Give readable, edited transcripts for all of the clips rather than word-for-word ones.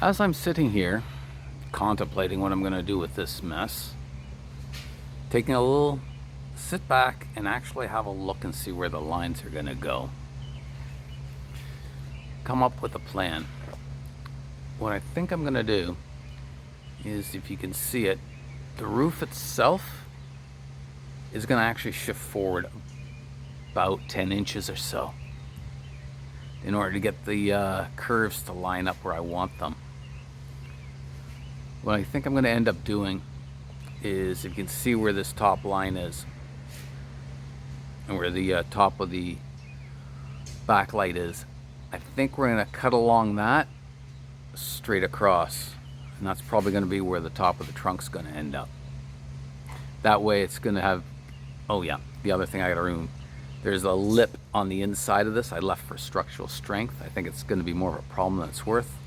As I'm sitting here contemplating what I'm going to do with this mess, taking a little sit back and actually have a look and see where the lines are going to go. Come up with a plan. What I think I'm going to do is, if you can see it, the roof itself is going to actually shift forward about 10 inches or so in order to get the curves to line up where I want them. What I think I'm going to end up doing is, if you can see where this top line is and where the top of the backlight is, I think we're going to cut along that straight across, and that's probably going to be where the top of the trunk's going to end up. That way it's going to have, oh yeah, the other thing I got to remove, there's a lip on the inside of this I left for structural strength. I think it's going to be more of a problem than it's worth,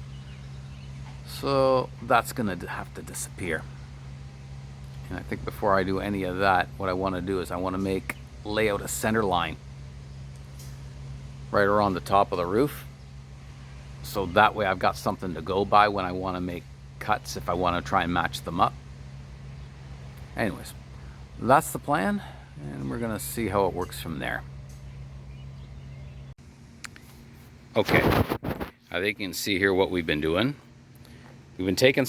so that's going to have to disappear. And I think before I do any of that, what I want to do is I want to lay out a center line right around the top of the roof, so that way I've got something to go by when I want to make cuts, if I want to try and match them up. Anyways, that's the plan, and we're going to see how it works from there. Okay, I think you can see here what we've been doing. We've been taking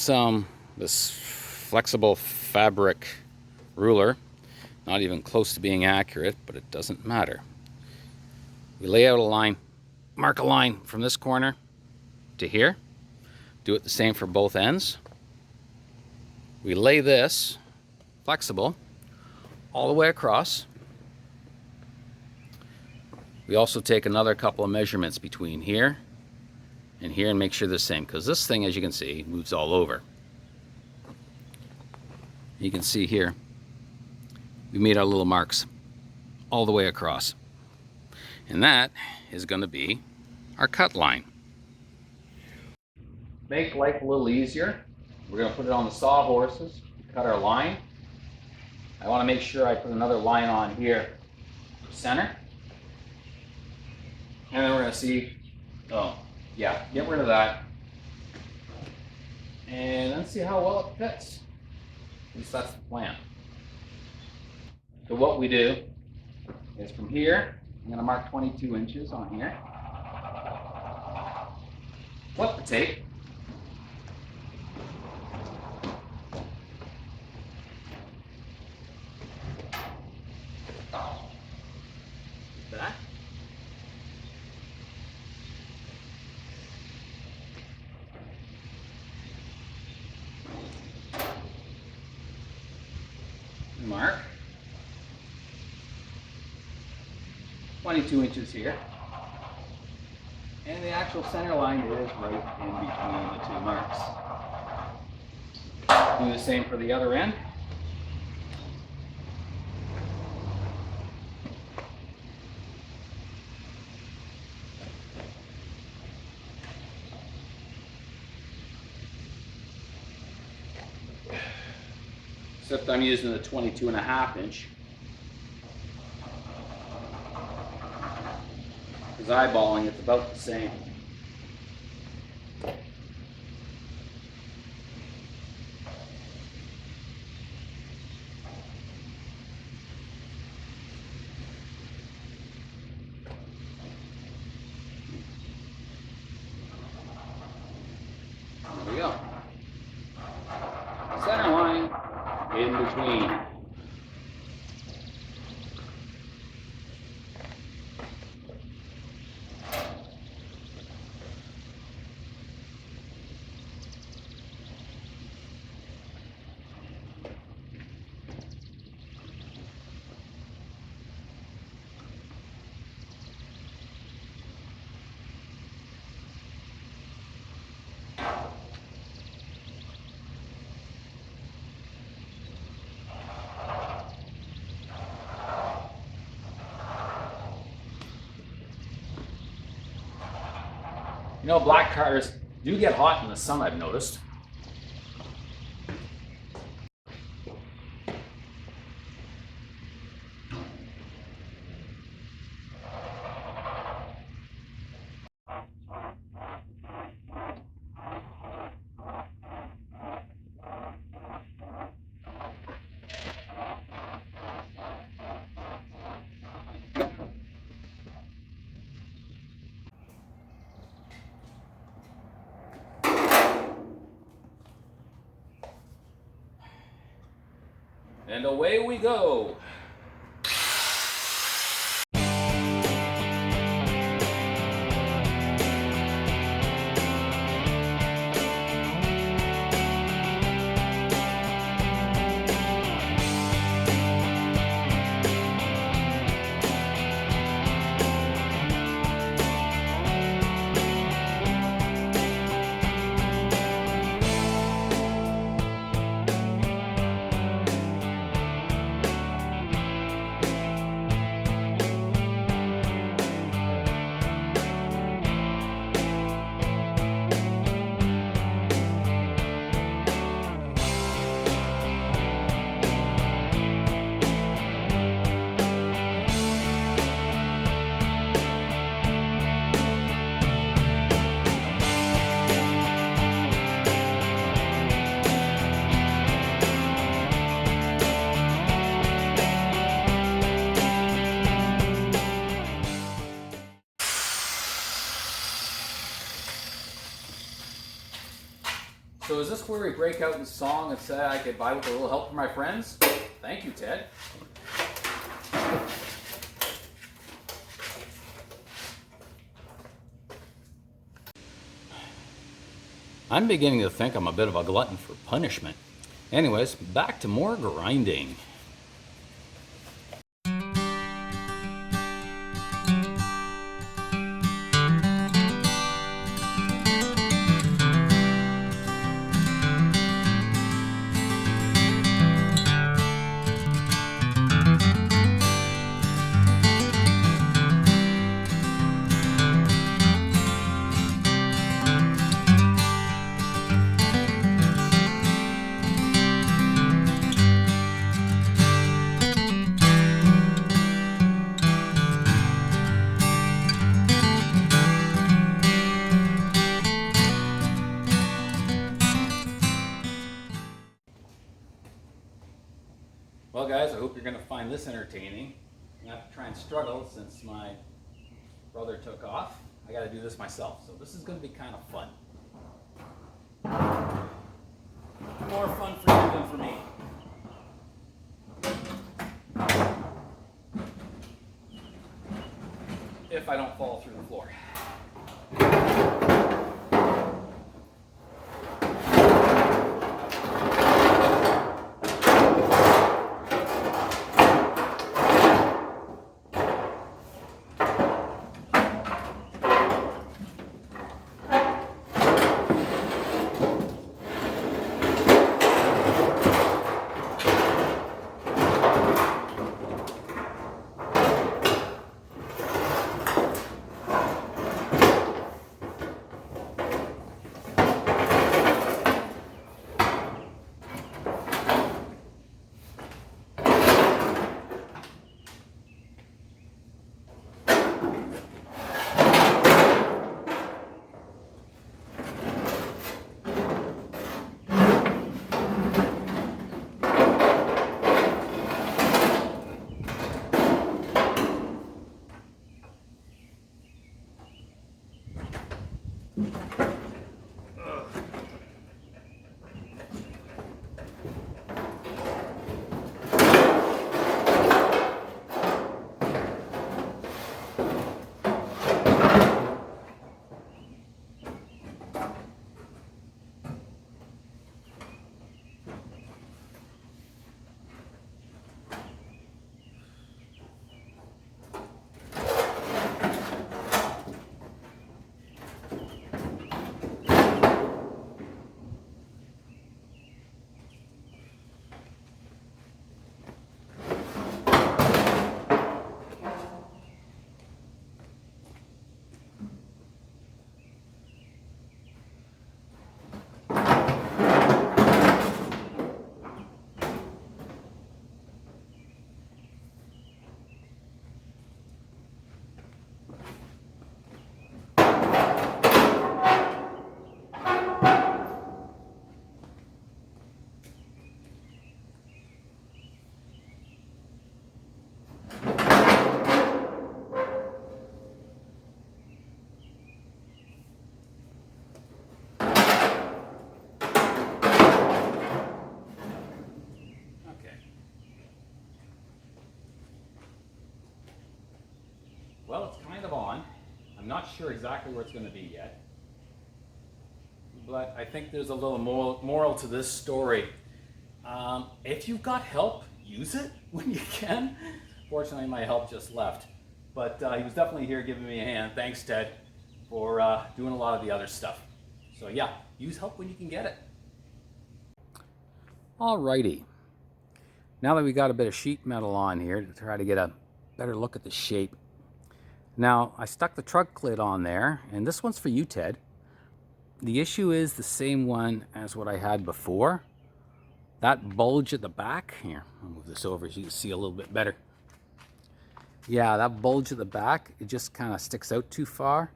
this flexible fabric ruler, not even close to being accurate, but it doesn't matter. We lay out a line, mark a line from this corner to here, do it the same for both ends. We lay this flexible all the way across. We also take another couple of measurements between here and here and make sure they're the same, because this thing, as you can see, moves all over. You can see here we made our little marks all the way across, and that is going to be our cut line. Make life a little easier, we're going to put it on the sawhorses, cut our line. I want to make sure I put another line on here for center, and then we're going to see, oh yeah, get rid of that, and then see how well it fits. At least that's the plan. So what we do is, from here, I'm going to mark 22 inches on here. Flip the tape. That. Mark 22 inches here, and the actual center line is right in between the two marks. Do the same for the other end. Except I'm using the 22.5 inch. Because eyeballing, it's about the same. There we go. Center line in between. You know, black cars do get hot in the sun, I've noticed. And away we go. So is this where we break out in song and say I could buy with a little help from my friends? Thank you, Ted. I'm beginning to think I'm a bit of a glutton for punishment. Anyways, back to more grinding. Well guys, I hope you're going to find this entertaining. I'm going to have to try and struggle since my brother took off. I got to do this myself, so this is going to be kind of fun. More fun for you than for me. If I don't fall through the floor. not sure exactly where it's going to be yet. But I think there's a little moral to this story. If you've got help, use it when you can. Fortunately, my help just left. But he was definitely here giving me a hand. Thanks, Ted, for doing a lot of the other stuff. So yeah, use help when you can get it. Alrighty. Now that we got a bit of sheet metal on here to try to get a better look at the shape. Now, I stuck the trunk lid on there, and this one's for you, Ted. The issue is the same one as what I had before. That bulge at the back, here, I'll move this over so you can see a little bit better. Yeah, that bulge at the back, it just kind of sticks out too far.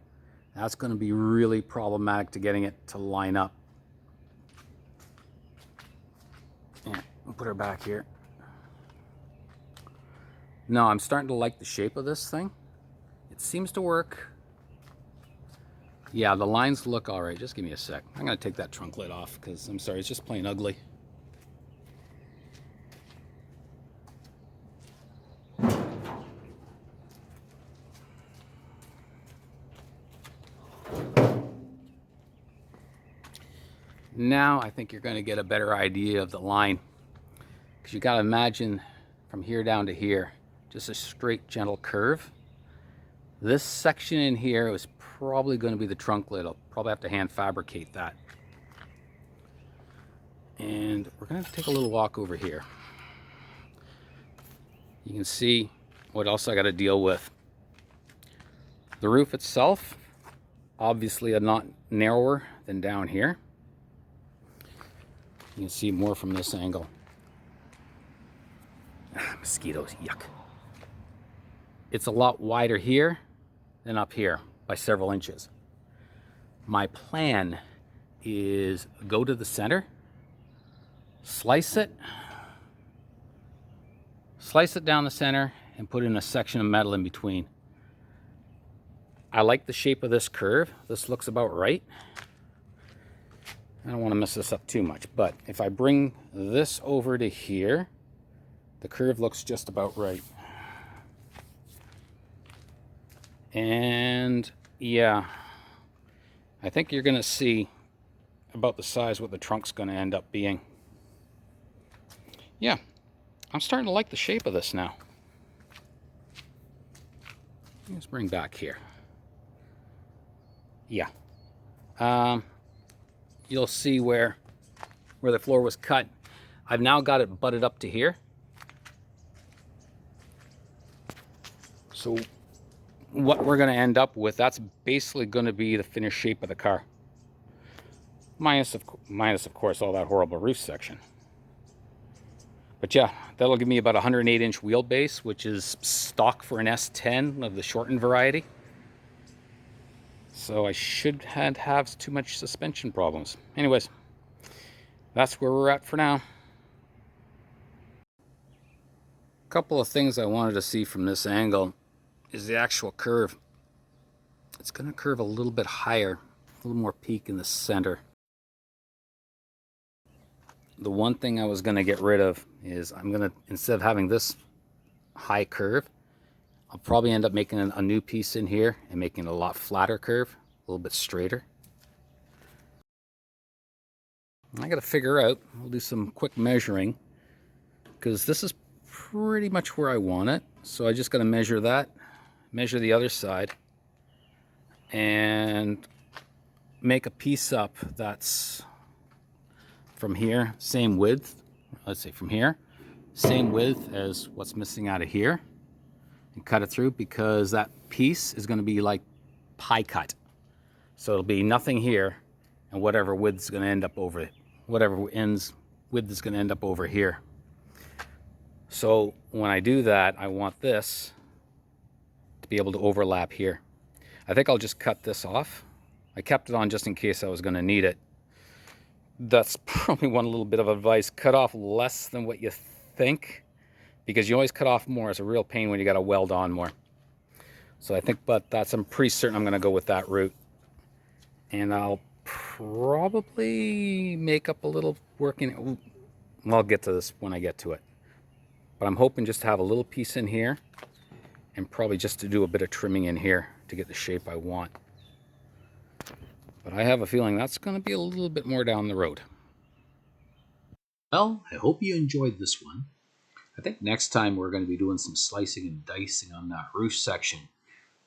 That's going to be really problematic to getting it to line up. Yeah, we'll put her back here. No, I'm starting to like the shape of this thing. It seems to work. Yeah, the lines look all right. Just give me a sec. I'm going to take that trunk lid off because I'm sorry, it's just plain ugly. Now I think you're going to get a better idea of the line, because you got to imagine from here down to here, just a straight, gentle curve. This section in here is probably going to be the trunk lid. I'll probably have to hand fabricate that. And we're going to take a little walk over here. You can see what else I got to deal with. The roof itself, obviously a lot narrower than down here. You can see more from this angle. Mosquitoes, yuck. It's a lot wider here than up here by several inches. My plan is go to the center, slice it down the center, and put in a section of metal in between. I like the shape of this curve. This looks about right. I don't want to mess this up too much, but if I bring this over to here, the curve looks just about right. And yeah, I think you're going to see about the size what the trunk's going to end up being. Yeah, I'm starting to like the shape of this now. Let's bring back here. Yeah. You'll see where the floor was cut. I've now got it butted up to here. So what we're going to end up with, that's basically going to be the finished shape of the car. Minus of course, all that horrible roof section. But yeah, that'll give me about a 108-inch wheelbase, which is stock for an S10 of the shortened variety. So I shouldn't have too much suspension problems. Anyways, that's where we're at for now. A couple of things I wanted to see from this angle is the actual curve. It's going to curve a little bit higher, a little more peak in the center. The one thing I was going to get rid of is I'm going to, instead of having this high curve, I'll probably end up making a new piece in here and making it a lot flatter curve, a little bit straighter. I got to figure out, we'll do some quick measuring, because this is pretty much where I want it. So I just got to measure that, measure the other side, and make a piece up that's from here, same width. Let's say from here, same width as what's missing out of here. And cut it through, because that piece is going to be like pie cut. So it'll be nothing here, and whatever width is going to end up over it. Whatever width is going to end up over here. So when I do that, I want this to be able to overlap here. I think I'll just cut this off. I kept it on just in case I was going to need it. That's probably one little bit of advice. Cut off less than what you think, because you always cut off more. It's a real pain when you got to weld on more. So I think, I'm pretty certain I'm going to go with that route. And I'll probably make up a little working. Well, I'll get to this when I get to it. But I'm hoping just to have a little piece in here, and probably just to do a bit of trimming in here to get the shape I want. But I have a feeling that's going to be a little bit more down the road. Well, I hope you enjoyed this one. I think next time we're going to be doing some slicing and dicing on that roof section.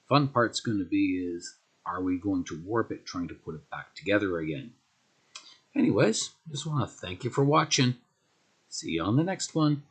Fun part's going to be is, are we going to warp it trying to put it back together again? Anyways, just want to thank you for watching. See you on the next one.